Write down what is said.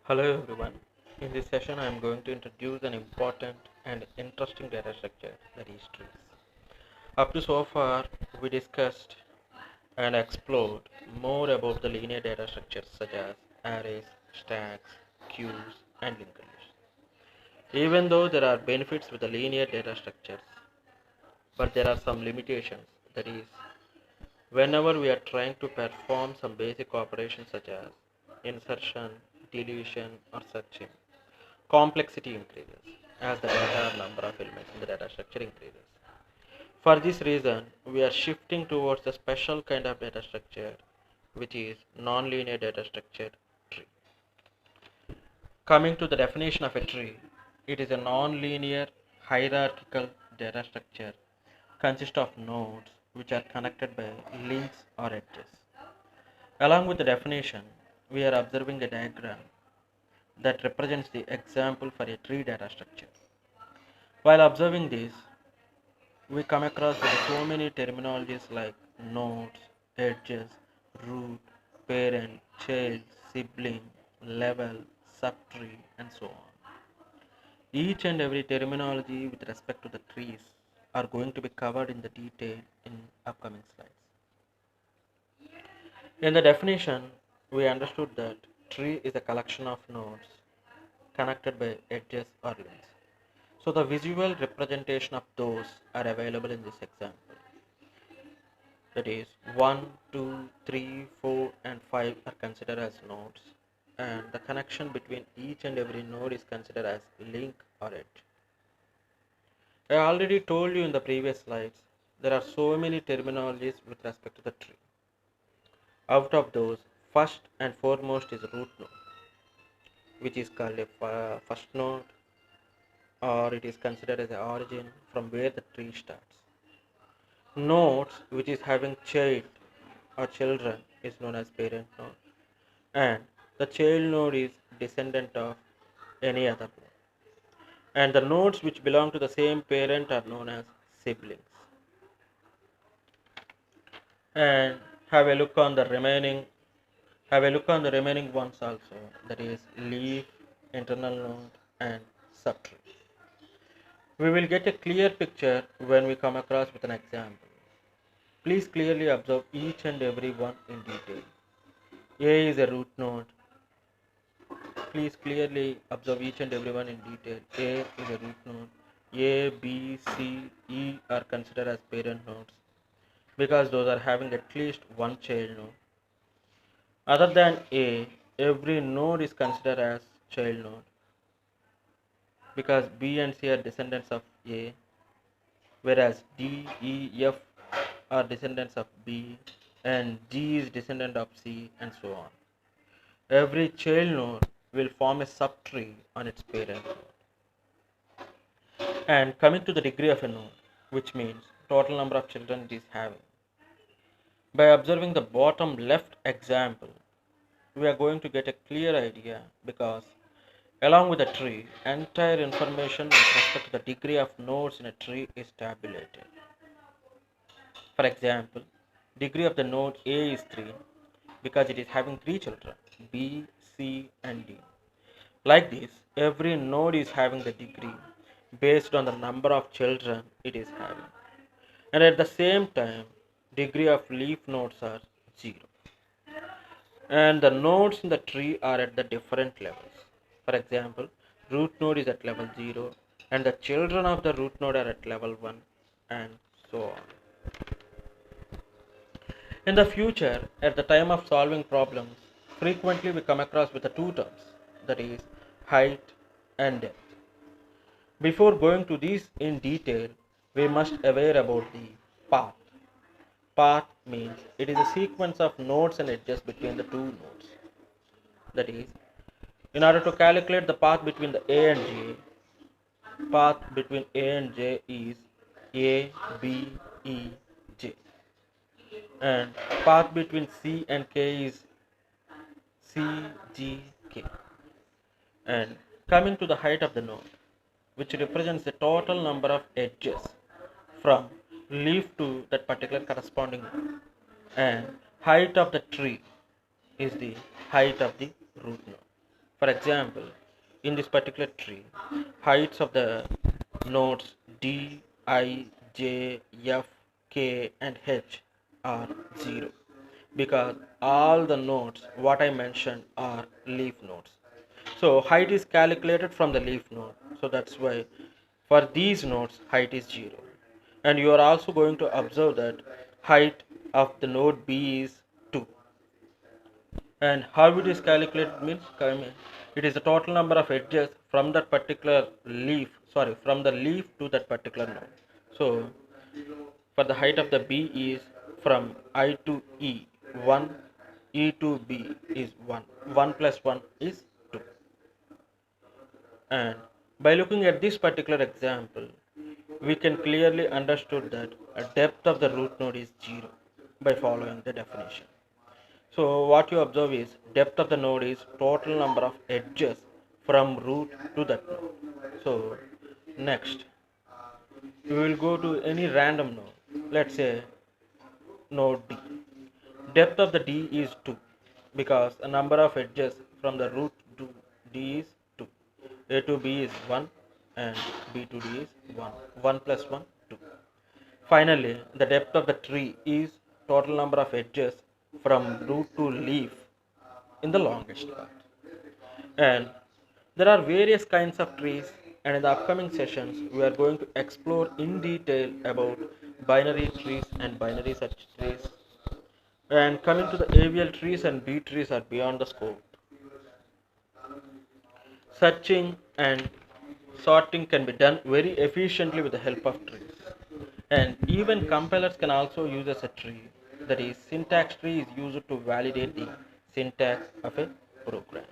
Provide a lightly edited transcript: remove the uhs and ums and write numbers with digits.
Hello everyone. In this session, I am going to introduce an important and interesting data structure, that is trees. Up to so far, we discussed and explored more about the linear data structures such as arrays, stacks, queues, and linked lists. Even though there are benefits with the linear data structures, but there are some limitations. That is, whenever we are trying to perform some basic operations such as insertion, deletion, or searching, complexity increases as the data number of elements in the data structure increases. For this reason, we are shifting towards a special kind of data structure, which is nonlinear data structure tree. Coming to the definition of a tree, it is a nonlinear hierarchical data structure consists of nodes which are connected by links or edges. Along with the definition, we are observing a diagram that represents the example for a tree data structure. While observing this, we come across with so many terminologies like nodes, edges, root, parent, child, sibling, level, subtree, and so on. Each and every terminology with respect to the trees are going to be covered in the detail in upcoming slides. In the definition, we understood that tree is a collection of nodes connected by edges or links. So the visual representation of those are available in this example. That is 1, 2, 3, 4 and 5 are considered as nodes, and the connection between each and every node is considered as link or edge. I already told you in the previous slides there are so many terminologies with respect to the tree. Out of those, first and foremost is root node, which is called a first node, or it is considered as the origin from where the tree starts. Nodes which is having child or children is known as parent node, and the child node is descendant of any other node, and the nodes which belong to the same parent are known as siblings. And have a look on the remaining ones also, that is leaf, internal node, and subtree. We will get a clear picture when we come across with an example. Please clearly observe each and every one in detail. A is a root node. Please clearly observe each and every one in detail. A is a root node. A, B, C, E are considered as parent nodes because those are having at least one child node. Other than A, every node is considered as child node because B and C are descendants of A, whereas D, E, F are descendants of B, and G is descendant of C, and so on. Every child node will form a subtree on its parent node. And coming to the degree of a node, which means total number of children it is having. By observing the bottom left example, we are going to get a clear idea because along with the tree, entire information with respect to the degree of nodes in a tree is tabulated. For example, degree of the node A is 3 because it is having 3 children, B, C and D. Like this, every node is having the degree based on the number of children it is having. And at the same time, degree of leaf nodes are 0. And the nodes in the tree are at the different levels. For example, root node is at level 0 and the children of the root node are at level 1 and so on. In the future, at the time of solving problems, frequently we come across with the two terms, that is height and depth. Before going to these in detail, we must aware about the path. Path means it is a sequence of nodes and edges between the two nodes. That is, in order to calculate the path between the A and J, path between A and J is A, B, E, J. And path between C and K is C, G, K. And coming to the height of the node, which represents the total number of edges from leaf to that particular corresponding node. And height of the tree is the height of the root node. For example, in this particular tree, heights of the nodes D, I, J, F, K and H are 0 because all the nodes what I mentioned are leaf nodes. So height is calculated from the leaf node. So that's why for these nodes height is 0. And you are also going to observe that height of the node B is 2. And how it is calculated means it is the total number of edges from that particular leaf, sorry, from the leaf to that particular node. So for the height of the B is from I to E 1, E to B is 1, 1 plus 1 is 2. And by looking at this particular example, we can clearly understood that a depth of the root node is 0 by following the definition. So what you observe is depth of the node is total number of edges from root to that node. So next, we will go to any random node. Let's say node D. Depth of the D is 2 because the number of edges from the root to D is 2. A to B is 1 and B to D is 1. 1 plus 1, 2. Finally, the depth of the tree is total number of edges from root to leaf in the longest part. And there are various kinds of trees, and in the upcoming sessions, we are going to explore in detail about binary trees and binary search trees. And coming to the AVL trees and B trees are beyond the scope. Searching and sorting can be done very efficiently with the help of trees. And even compilers can also use as a tree. That is, syntax tree is used to validate the syntax of a program.